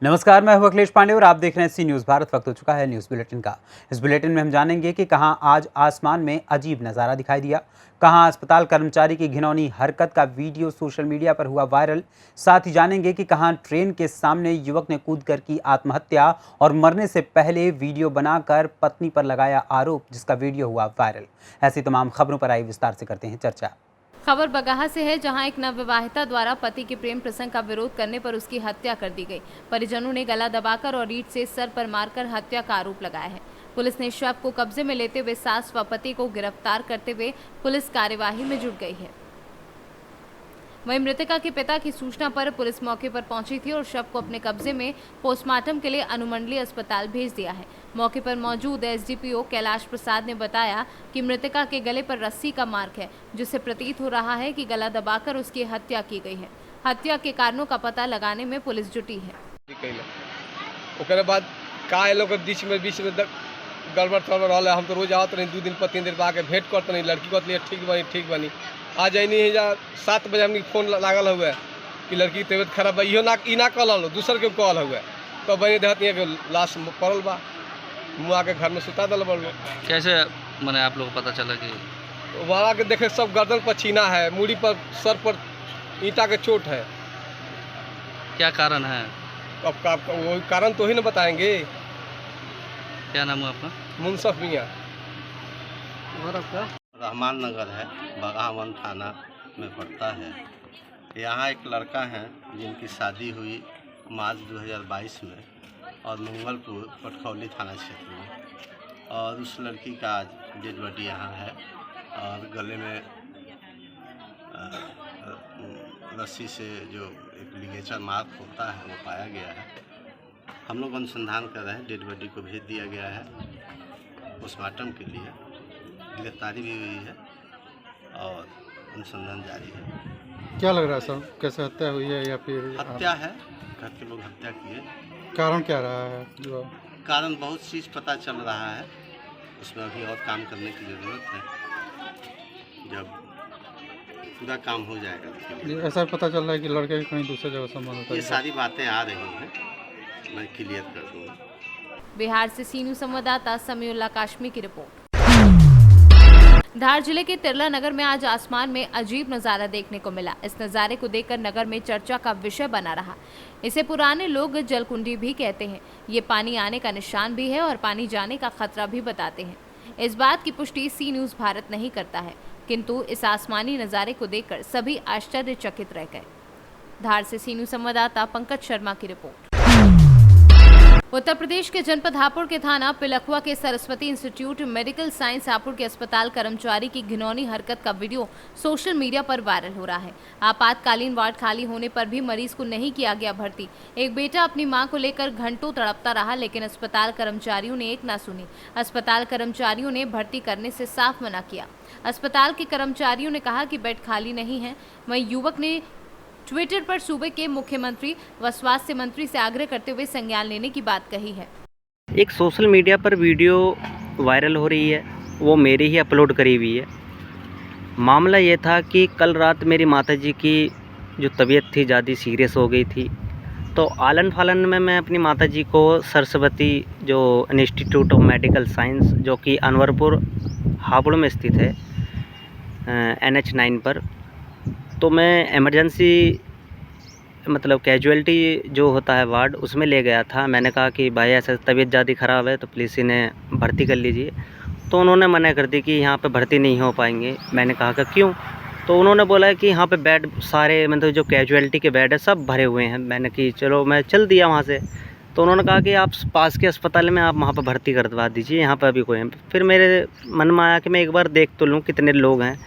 नमस्कार, मैं हूं अखिलेश पांडे और आप देख रहे हैं सी न्यूज़ भारत। वक्त हो चुका है न्यूज़ बुलेटिन का। इस बुलेटिन में हम जानेंगे कि कहां आज आसमान में अजीब नज़ारा दिखाई दिया, कहां अस्पताल कर्मचारी की घिनौनी हरकत का वीडियो सोशल मीडिया पर हुआ वायरल। साथ ही जानेंगे कि कहां ट्रेन के सामने युवक ने कूदकर की आत्महत्या और मरने से पहले वीडियो बनाकर पत्नी पर लगाया आरोप, जिसका वीडियो हुआ वायरल। ऐसी तमाम खबरों पर आई विस्तार से करते हैं चर्चा। खबर बगहा से है, जहां एक नवविवाहिता द्वारा पति के प्रेम प्रसंग का विरोध करने पर उसकी हत्या कर दी गई। परिजनों ने गला दबाकर और ईंट से सर पर मारकर हत्या का आरोप लगाया है। पुलिस ने शव को कब्जे में लेते हुए सास व पति को गिरफ्तार करते हुए पुलिस कार्यवाही में जुट गई है। वहीं मृतका के पिता की सूचना पर पुलिस मौके पर पहुंची थी और शव को अपने कब्जे में पोस्टमार्टम के लिए अनुमंडलीय अस्पताल भेज दिया है। मौके पर मौजूद एसडीपीओ कैलाश प्रसाद ने बताया कि मृतका के गले पर रस्सी का मार्क है, जिससे प्रतीत हो रहा है कि गला दबाकर उसकी हत्या की गई है। हत्या के कारणों का पता लगाने में पुलिस जुटी है। ओकरे बाद का लोग बीच में गड़बड़ थड़बड़ रहा। हम तो रोज आवत रही, 2 दिन पर 3 दिन पर आके भेंट करते नहीं। लड़की कहती ठीक बनी। आज नहीं जा 7 बजे हमने फोन लागल हुआ कि लड़की की तबीयत खराब है। इहो ना कहल दूसर के कहल हुआ तो बनी देहती के लाश पड़ल बा, मुआ के घर में सुता दल बड़। कैसे मैंने आप लोग को पता चला कि वहाँ के देखे सब गर्दन पर छीना है, मूड़ी पर सर पर ईंटा के चोट है। क्या कारण है? अब वो कारण तो ही ना बताएंगे। क्या नाम है आपका? मुनसफ मियाँ। रहमान नगर है, बगहावन थाना में पड़ता है। यहाँ एक लड़का है जिनकी शादी हुई मार्च 2022 में और मंगलपुर पटखौली थाना क्षेत्र में, और उस लड़की का आज डेड बॉडी यहाँ है और गले में रस्सी से जो एक लिगेचर मार्क होता है वो पाया गया है। हम लोग अनुसंधान कर रहे हैं, डेड बॉडी को भेज दिया गया है पोस्टमार्टम के लिए। गिरफ्तारी भी हुई है और अनुसंधान जारी है। क्या लग रहा है सर, कैसे हत्या हुई है या फिर हत्या है? घर के लोग हत्या किए। कारण क्या रहा है? जो कारण बहुत चीज़ पता चल रहा है, उसमें अभी और काम करने की ज़रूरत है। जब पूरा काम हो जाएगा ऐसा पता चल रहा है कि लड़के कहीं दूसरे जगह संबंध होता है। ये सारी बातें आ रही हैं, मैं क्लियर कर दूँगा। बिहार से सी न्यूज़ संवाददाता समीउल्लाह काश्मी की रिपोर्ट। धार जिले के तिरला नगर में आज आसमान में अजीब नजारा देखने को मिला। इस नजारे को देखकर नगर में चर्चा का विषय बना रहा। इसे पुराने लोग जलकुंडी भी कहते हैं। ये पानी आने का निशान भी है और पानी जाने का खतरा भी बताते हैं। इस बात की पुष्टि सी न्यूज़ भारत नहीं करता है, किंतु इस आसमानी नजारे को देखकर सभी आश्चर्यचकित रह गए। धार से सी न्यूज़ संवाददाता पंकज शर्मा की रिपोर्ट। उत्तर प्रदेश के जनपद हापुड़ के थाना पिलखुआ के Saraswati institute medical science Hapur के अस्पताल कर्मचारी की घिनौनी हरकत का वीडियो सोशल मीडिया पर वायरल हो रहा है। आपातकालीन वार्ड खाली होने पर भी मरीज को नहीं किया गया भर्ती। एक बेटा अपनी मां को लेकर घंटों तड़पता रहा, लेकिन अस्पताल कर्मचारियों ने एक ना सुनी। अस्पताल कर्मचारियों ने भर्ती करने से साफ मना किया। अस्पताल के कर्मचारियों ने कहा कि बेड खाली नहीं है। वहीं युवक ने ट्विटर पर सूबे के मुख्यमंत्री व स्वास्थ्य मंत्री से आग्रह करते हुए संज्ञान लेने की बात कही है। एक सोशल मीडिया पर वीडियो वायरल हो रही है, वो मेरी ही अपलोड करी हुई है। मामला ये था कि कल रात मेरी माताजी की जो तबीयत थी ज़्यादा सीरियस हो गई थी, तो आलन फालन में मैं अपनी माताजी को सरस्वती जो इंस्टीट्यूट ऑफ मेडिकल साइंस जो कि अनवरपुर हापुड़ में स्थित है NH 9 पर, तो मैं इमरजेंसी मतलब कैजुअलिटी जो होता है वार्ड, उसमें ले गया था। मैंने कहा कि भाई ऐसा तबीयत ज़्यादा ख़राब है तो प्लीज़ इन्हें भर्ती कर लीजिए। तो उन्होंने मना कर दी कि यहाँ पे भर्ती नहीं हो पाएंगे। मैंने कहा कि क्यों? तो उन्होंने बोला कि यहाँ पे बेड सारे मतलब जो कैजुअलिटी के बेड है सब भरे हुए हैं। मैंने कि चलो, मैं चल दिया वहाँ से। तो उन्होंने कहा कि आप पास के अस्पताल में आप वहाँ पर भर्ती करवा दीजिए, यहाँ पर अभी कोई है। फिर मेरे मन में आया कि मैं एक बार देख तो लूँ कितने लोग हैं।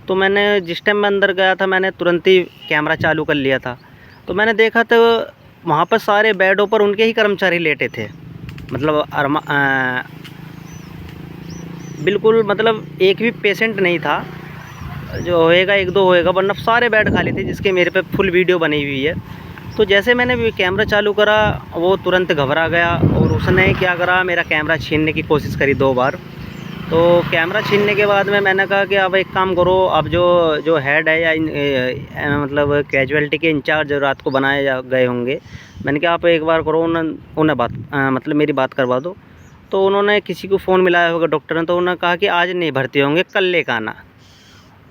तो मैंने जिस टाइम मैं अंदर गया था, मैंने तुरंत ही कैमरा चालू कर लिया था। तो मैंने देखा तो वहाँ पर सारे बेडों पर उनके ही कर्मचारी लेटे थे। मतलब बिल्कुल मतलब एक भी पेशेंट नहीं था, जो होएगा 1-2 होएगा, वरना सारे बेड खाली थे, जिसके मेरे पे फुल वीडियो बनी हुई है। तो जैसे मैंने कैमरा चालू करा, वो तुरंत घबरा गया और उसने क्या करा, मेरा कैमरा छीनने की कोशिश करी 2 बार। तो कैमरा छीनने के बाद में मैंने कहा कि अब एक काम करो, अब जो हेड है या मतलब कैजुअलिटी के इंचार्ज रात को बनाए गए होंगे, मैंने कहा आप एक बार करो, उन्हें बात मतलब मेरी बात करवा दो। तो उन्होंने किसी को फ़ोन मिलाया होगा डॉक्टर ने, तो उन्होंने कहा कि आज नहीं भर्ती होंगे, कल लेकर आना।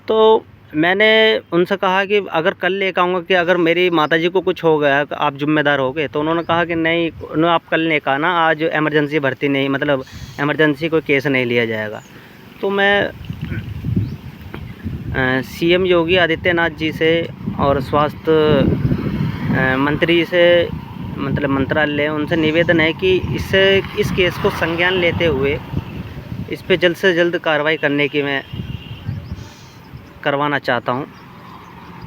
तो मैंने उनसे कहा कि अगर कल लेकर आऊँगा कि अगर मेरी माताजी को कुछ हो गया तो आप ज़िम्मेदार होगे? तो उन्होंने कहा कि नहीं, आप कल लेकर आना, आज इमरजेंसी भर्ती नहीं, मतलब इमरजेंसी कोई केस नहीं लिया जाएगा। तो मैं सीएम योगी आदित्यनाथ जी से और स्वास्थ्य मंत्री से, मतलब मंत्रालय, उनसे निवेदन है कि इस केस को संज्ञान लेते हुए इस पे जल्द से जल्द कार्रवाई करवाना चाहता हूं।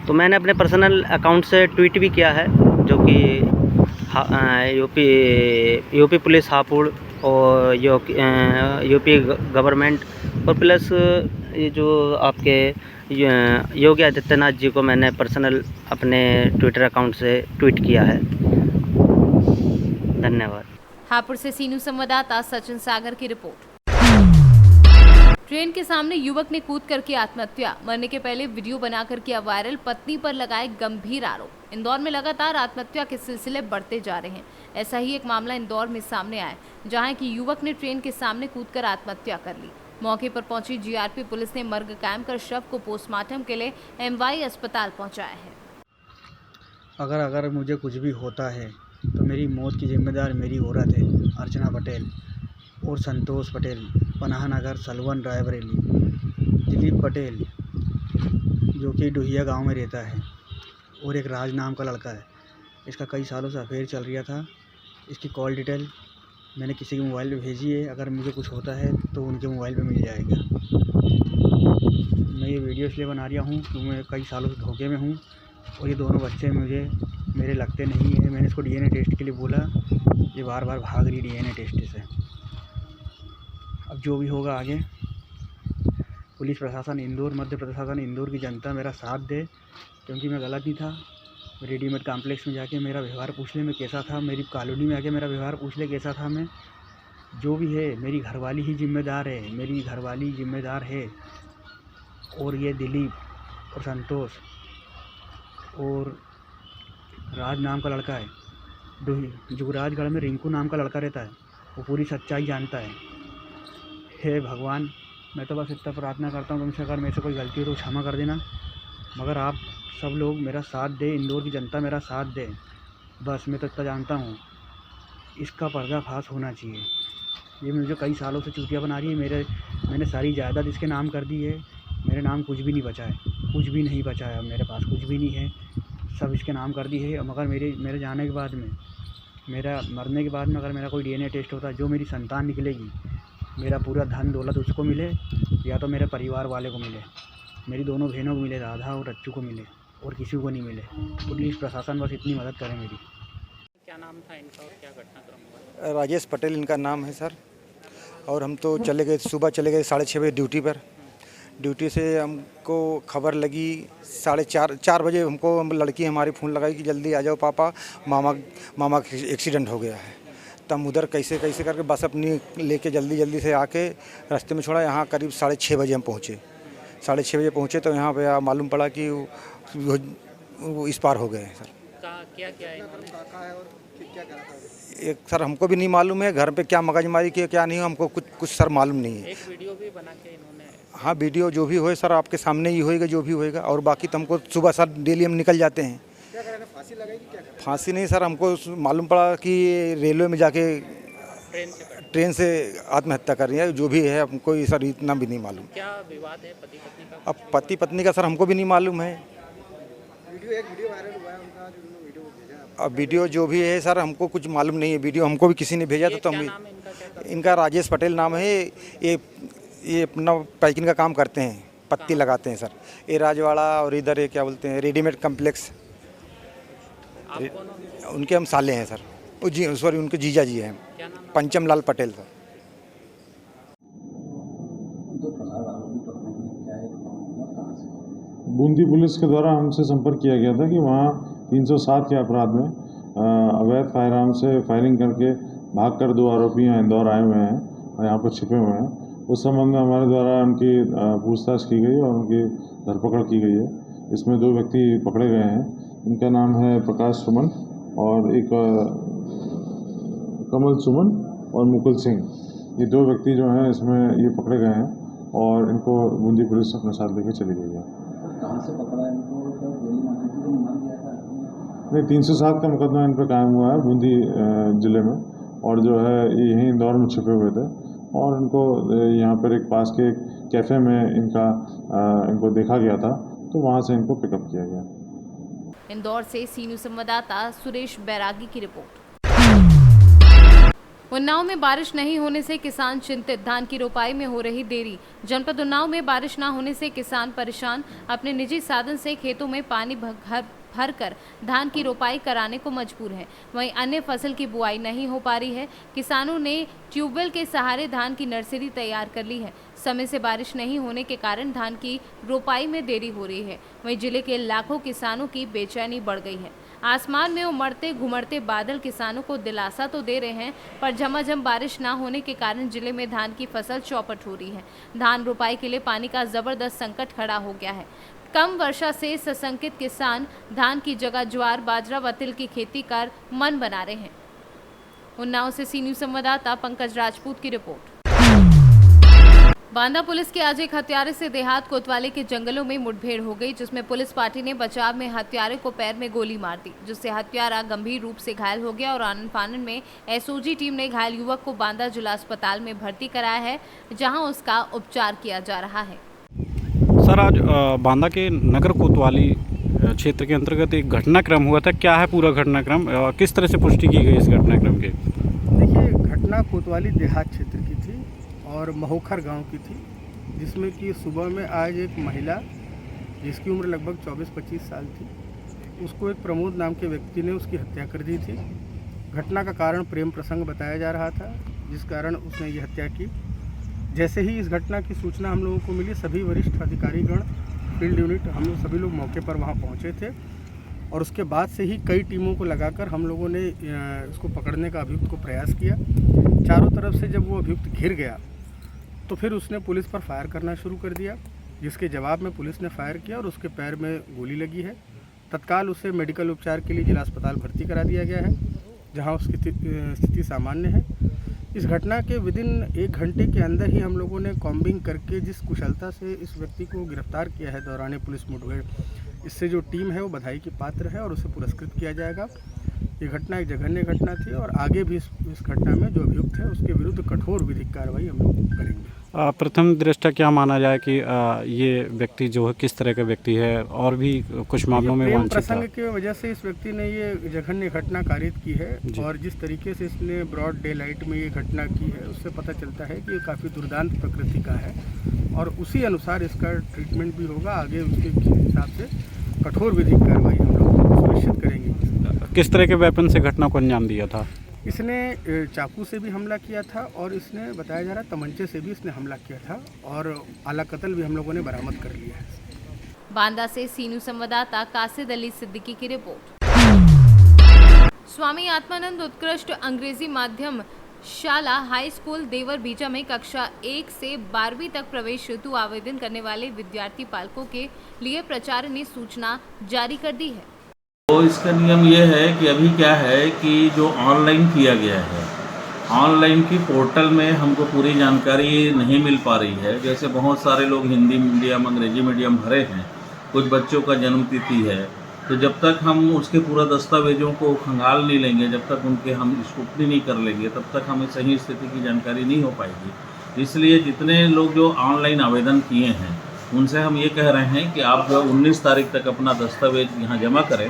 तो मैंने अपने पर्सनल अकाउंट से ट्वीट भी किया है, जो कि यूपी पुलिस हापुड़ और यूपी गवर्नमेंट और प्लस ये जो आपके योगी आदित्यनाथ जी को मैंने पर्सनल अपने ट्विटर अकाउंट से ट्वीट किया है। धन्यवाद। हापुड़ से सीनू संवाददाता सचिन सागर की रिपोर्ट। ट्रेन के सामने युवक ने कूद करके आत्महत्या, मरने के पहले वीडियो बनाकर किया वायरल, पत्नी पर लगाए गंभीर आरोप। इंदौर में लगातार आत्महत्या के सिलसिले बढ़ते जा रहे हैं। ऐसा ही एक मामला इंदौर में सामने आया, जहां कि युवक ने ट्रेन के सामने कूदकर आत्महत्या कर ली। मौके पर पहुंची जीआरपी पुलिस ने मर्ग कायम कर शव को पोस्टमार्टम के लिए एमवाई अस्पताल पहुंचाया है। अगर मुझे कुछ भी होता है तो मेरी मौत की जिम्मेदार मेरी औरत है, अर्चना पटेल और संतोष पटेल, पनाह नगर, सलवन, रायबरेली। दिलीप पटेल जो कि डुहिया गांव में रहता है, और एक राज नाम का लड़का है। इसका कई सालों से अफेयर चल रहा था। इसकी कॉल डिटेल मैंने किसी के मोबाइल पे भेजी है। अगर मुझे कुछ होता है तो उनके मोबाइल पे मिल जाएगा। मैं ये वीडियो इसलिए बना रहा हूँ क्योंकि मैं कई सालों से धोखे में हूँ, और ये दोनों बच्चे मेरे लगते नहीं हैं। मैंने इसको डीएनए टेस्ट के लिए बोला, ये बार बार भाग रही डीएनए टेस्ट से। अब जो भी होगा आगे, पुलिस प्रशासन इंदौर, मध्य प्रशासन इंदौर की जनता मेरा साथ दे, क्योंकि मैं गलत नहीं था। रेडीमेड कॉम्प्लेक्स में जाके मेरा व्यवहार पूछ ले मैं कैसा था, मेरी कॉलोनी में आके मेरा व्यवहार पूछ ले कैसा था मैं। जो भी है मेरी घरवाली ही जिम्मेदार है, मेरी घरवाली जिम्मेदार है। और ये दिलीप और संतोष और राज नाम का लड़का है, जुगराजगढ़ में रिंकू नाम का लड़का रहता है, वो पूरी सच्चाई जानता है। हे भगवान, मैं तो बस इतना प्रार्थना करता हूँ तुमसे, अगर मेरे से कोई गलती हो तो क्षमा कर देना, मगर आप सब लोग मेरा साथ दे, इंदौर की जनता मेरा साथ दे। बस मैं तो इतना जानता हूँ, इसका पर्दाफाश होना चाहिए। ये मुझे कई सालों से चूतिया बना रही है। मैंने सारी जायदाद इसके नाम कर दी है, मेरे नाम कुछ भी नहीं बचा है, कुछ भी नहीं बचा है। अब मेरे पास कुछ भी नहीं है, सब इसके नाम कर दी है। मगर मेरे जाने के बाद में, मेरा मरने के बाद में अगर मेरा कोई डीएनए टेस्ट होता है, जो मेरी संतान निकलेगी, मेरा पूरा धन दौलत उसको मिले, या तो मेरे परिवार वाले को मिले, मेरी दोनों बहनों को मिले, राधा और रच्चू को मिले, और किसी को नहीं मिले। पुलिस प्रशासन बस इतनी मदद करें मेरी। क्या नाम था इनका और क्या घटनाक्रम हुआ? राजेश पटेल इनका नाम है सर। और हम तो चले गए, सुबह चले गए 6:30 बजे ड्यूटी पर। ड्यूटी से हमको खबर लगी 4:30 बजे, हमको लड़की हमारी फ़ोन लगाई कि जल्दी आ जाओ पापा, मामा का एक्सीडेंट हो गया है। तब उधर कैसे करके बस अपनी लेके जल्दी से आके रास्ते में छोड़ा। यहाँ करीब 6:30 बजे हम पहुँचे। 6:30 बजे पहुँचे तो यहाँ पे मालूम पड़ा कि वो इस पार हो गए हैं सर। क्या है एक सर हमको भी नहीं मालूम है, घर पे क्या मगजमारी की क्या नहीं, हमको कुछ सर मालूम नहीं है। एक वीडियो भी बना के इन्होंने। हाँ, वीडियो जो भी होए सर आपके सामने ही होएगा, जो भी होएगा। और बाकी तो हमको सुबह सर डेली हम निकल जाते हैं। क्या करें, फांसी लगाएगी क्या करें? फांसी नहीं सर, हमको मालूम पड़ा कि रेलवे में जाके ट्रेन से आत्महत्या कर रही है। जो भी है हमको ये सर इतना भी नहीं मालूम। क्या विवाद है पति पत्नी का? अब पति पत्नी का सर हमको भी नहीं मालूम है। एक वीडियो वायरल हुआ है उनका, जो उन्होंने वीडियो भेजा। अब वीडियो जो भी है सर हमको कुछ मालूम नहीं है। वीडियो हमको भी किसी ने भेजा था, तो हम इनका राजेश पटेल नाम है। ये अपना पैकिंग का काम करते हैं, पत्ती लगाते हैं सर। ये राजवाड़ा और इधर ये क्या बोलते हैं, रेडीमेड कम्प्लेक्स, उनके हम साले हैं सर। जी सॉरी, उनके जीजा जी हैं, पंचम लाल पटेल सर। बूंदी पुलिस के द्वारा हमसे संपर्क किया गया था कि वहाँ 307 के अपराध में अवैध फायरआर्म से फायरिंग करके भागकर 2 आरोपी यहाँ इंदौर आए हुए हैं और यहाँ पर छिपे हुए हैं। उस संबंध में हमारे द्वारा उनकी पूछताछ की गई और उनकी धरपकड़ की गई है। इसमें 2 व्यक्ति पकड़े गए हैं। इनका नाम है प्रकाश सुमन और एक कमल सुमन और मुकुल सिंह, ये 2 व्यक्ति जो हैं इसमें ये पकड़े गए हैं और इनको बूंदी पुलिस अपने साथ लेकर चली गई है। कहाँ से पकड़ा है इनको? गोली मारने की तो मान लिया था नहीं, 307 का मुकदमा इन पर कायम हुआ है बूंदी ज़िले में, और जो है ये यहीं इंदौर में छुपे हुए थे और इनको यहाँ पर एक पास के एक कैफ़े में इनको देखा गया था, तो वहाँ से इनको पिकअप किया गया। इंदौर से सीनू संवाददाता सुरेश बैरागी की रिपोर्ट। उन्नाव में बारिश नहीं होने से किसान चिंतित, धान की रोपाई में हो रही देरी। जनपद उन्नाव में बारिश न होने से किसान परेशान, अपने निजी साधन से खेतों में पानी भरकर धान की रोपाई कराने को मजबूर है। वहीं अन्य फसल की बुआई नहीं हो पा रही है। किसानों ने ट्यूबवेल के सहारे धान की नर्सरी तैयार कर ली है। समय से बारिश नहीं होने के कारण धान की रोपाई में देरी हो रही है। वहीं जिले के लाखों किसानों की बेचैनी बढ़ गई है। आसमान में उमड़ते घुमड़ते बादल किसानों को दिलासा तो दे रहे हैं, पर झमाझम बारिश ना होने के कारण जिले में धान की फसल चौपट हो रही है। धान रोपाई के लिए पानी का जबरदस्त संकट खड़ा हो गया है। कम वर्षा से सशंकित किसान धान की जगह ज्वार, बाजरा व तिल की खेती कर मन बना रहे हैं। उन्नाव से सी न्यूज़ संवाददाता पंकज राजपूत की रिपोर्ट। बांदा पुलिस की आज एक हत्यारे से देहात कोतवाली के जंगलों में मुठभेड़ हो गई, जिसमें पुलिस पार्टी ने बचाव में हत्यारे को पैर में गोली मार दी, जिससे हत्यारा गंभीर रूप से घायल हो गया और आनन फानन में एसओजी टीम ने घायल युवक को बांदा जिला अस्पताल में भर्ती कराया है, जहां उसका उपचार किया जा रहा है। सर, आज बांदा के नगर कोतवाली क्षेत्र के अंतर्गत एक घटनाक्रम हुआ था। क्या है पूरा घटनाक्रम, किस तरह से पुष्टि की गई इस घटनाक्रम की? देखिए, घटना कोतवाली देहात क्षेत्र की थी और महोखर गांव की थी, जिसमें कि सुबह में आज एक महिला जिसकी उम्र लगभग 24-25 साल थी, उसको एक प्रमोद नाम के व्यक्ति ने उसकी हत्या कर दी थी। घटना का कारण प्रेम प्रसंग बताया जा रहा था, जिस कारण उसने ये हत्या की। जैसे ही इस घटना की सूचना हम लोगों को मिली, सभी वरिष्ठ अधिकारीगण, फील्ड यूनिट, हम लोग सभी लोग मौके पर वहाँ पहुँचे थे और उसके बाद से ही कई टीमों को लगाकर हम लोगों ने इसको पकड़ने का अभियुक्त को प्रयास किया। चारों तरफ से जब वो अभियुक्त घिर गया तो फिर उसने पुलिस पर फायर करना शुरू कर दिया, जिसके जवाब में पुलिस ने फायर किया और उसके पैर में गोली लगी है। तत्काल उसे मेडिकल उपचार के लिए जिला अस्पताल भर्ती करा दिया गया है, जहां उसकी स्थिति सामान्य है। इस घटना के विदिन 1 घंटे के अंदर ही हम लोगों ने कॉम्बिंग करके जिस कुशलता से इस व्यक्ति को गिरफ्तार किया है दौरान पुलिस मुठभेड़, इससे जो टीम है वो बधाई की पात्र है और उसे पुरस्कृत किया जाएगा। ये घटना एक जघन्य घटना थी और आगे भी इस घटना में जो अभियुक्त है उसके विरुद्ध कठोर विधिक कार्रवाई हम लोग करेंगे। प्रथम दृष्टया क्या माना जाए कि ये व्यक्ति जो है किस तरह का व्यक्ति है, और भी कुछ मामलों में प्रेम प्रसंग की वजह से इस व्यक्ति ने ये जघन्य घटना कारित की है और जिस तरीके से इसने ब्रॉड डे लाइट में ये घटना की है, उससे पता चलता है कि ये काफ़ी दुर्दांत प्रकृति का है और उसी अनुसार इसका ट्रीटमेंट भी होगा। आगे उसके हिसाब से कठोर विधिक कार्रवाई हम लोग सुनिश्चित करेंगे। किस तरह के वेपन से घटना को अंजाम दिया था? इसने चाकू से भी हमला किया था और इसने बताया जा रहा है तमंचे से भी इसने हमला किया था और आला कत्ल भी हम लोगों ने बरामद कर लिया है। बांदा से सीनू संवाददाता कासिद अली सिद्दीकी की रिपोर्ट। स्वामी आत्मानंद उत्कृष्ट अंग्रेजी माध्यम शाला हाई स्कूल देवर बीजा में कक्षा 1 से 12वीं तक प्रवेश हेतु आवेदन करने वाले विद्यार्थी पालकों के लिए प्राचार्य ने सूचना जारी कर दी है। तो इसका नियम ये है कि अभी क्या है कि जो ऑनलाइन किया गया है, ऑनलाइन की पोर्टल में हमको पूरी जानकारी नहीं मिल पा रही है। जैसे बहुत सारे लोग हिंदी मीडियम, अंग्रेजी मीडियम भरे हैं, कुछ बच्चों का जन्म तिथि है, तो जब तक हम उसके पूरा दस्तावेजों को खंगाल नहीं लेंगे, जब तक उनके हम स्क्रूटनी नहीं कर लेंगे, तब तक हमें सही स्थिति की जानकारी नहीं हो पाएगी। इसलिए जितने लोग जो ऑनलाइन आवेदन किए हैं उनसे हम ये कह रहे हैं कि आप 19 तारीख तक अपना दस्तावेज यहाँ जमा करें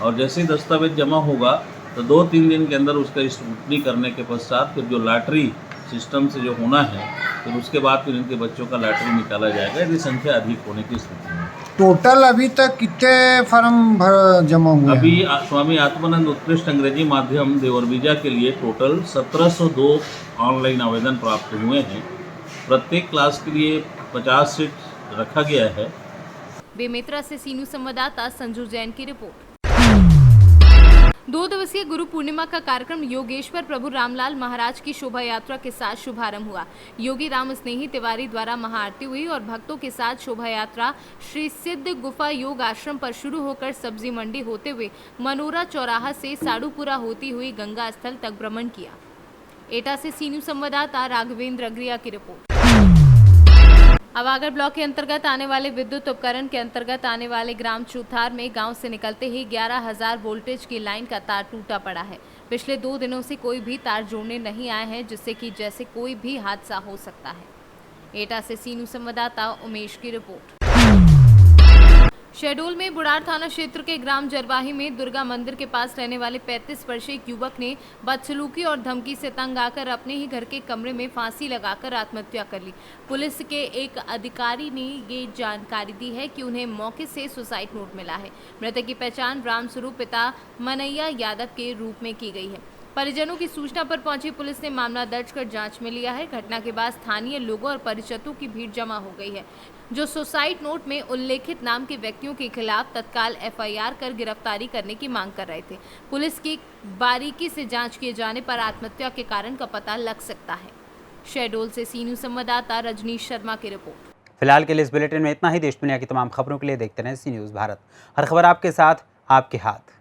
और जैसे ही दस्तावेज जमा होगा तो 2-3 दिन के अंदर उसका स्क्रूटनी करने के पश्चात फिर जो लॉटरी सिस्टम से जो होना है, फिर उसके बाद फिर इनके बच्चों का लॉटरी निकाला जाएगा यदि संख्या अधिक होने की स्थिति में। टोटल अभी तक कितने फॉर्म जमा हुए? अभी स्वामी आत्मानंद उत्कृष्ट अंग्रेजी माध्यम देवरबीजा के लिए टोटल 1702 ऑनलाइन आवेदन प्राप्त हुए हैं। प्रत्येक क्लास के लिए 50 सीट रखा गया है। बेमेतरा से सीनू संवाददाता संजू जैन की रिपोर्ट। 2 दिवसीय गुरु पूर्णिमा का कार्यक्रम योगेश्वर प्रभु रामलाल महाराज की शोभा यात्रा के साथ शुभारंभ हुआ। योगी राम स्नेही तिवारी द्वारा महाआरती हुई और भक्तों के साथ शोभा यात्रा श्री सिद्ध गुफा योग आश्रम पर शुरू होकर सब्जी मंडी होते हुए मनोरा चौराहा से साड़ूपुरा होती हुई गंगा स्थल तक भ्रमण किया। एटा से सी न्यूज संवाददाता राघवेंद्र अग्रिया की रिपोर्ट। अवागढ़ ब्लॉक के अंतर्गत आने वाले विद्युत उपकरण के अंतर्गत आने वाले ग्राम चूथार में गांव से निकलते ही 11,000 वोल्टेज की लाइन का तार टूटा पड़ा है। पिछले 2 दिनों से कोई भी तार जोड़ने नहीं आए हैं, जिससे कि जैसे कोई भी हादसा हो सकता है। एटा से सी न्यूज संवाददाता उमेश की रिपोर्ट। शहडोल में बुढ़ार थाना क्षेत्र के ग्राम जरवाही में दुर्गा मंदिर के पास रहने वाले 35 वर्षीय युवक ने बदसलूकी और धमकी से तंग आकर अपने ही घर के कमरे में फांसी लगाकर आत्महत्या कर ली। पुलिस के एक अधिकारी ने ये जानकारी दी है कि उन्हें मौके से सुसाइड नोट मिला है। मृतक की पहचान रामस्वरूप पिता मनैया यादव के रूप में की गई है। परिजनों की सूचना पर पहुंची पुलिस ने मामला दर्ज कर जांच में लिया है। घटना के बाद स्थानीय लोगों और परिचितों की भीड़ जमा हो गई है, जो सुसाइड नोट में उल्लेखित नाम के व्यक्तियों के खिलाफ तत्काल एफआईआर कर गिरफ्तारी करने की मांग कर रहे थे। पुलिस की बारीकी से जांच किए जाने पर आत्महत्या के कारण का पता लग सकता है। शहडोल से सी न्यूज संवाददाता रजनीश शर्मा की रिपोर्ट। फिलहाल के लिए इस बुलेटिन में इतना ही। देश दुनिया की तमाम खबरों के लिए देखते रहें सी न्यूज़ भारत। हर खबर आपके साथ, आपके हाथ।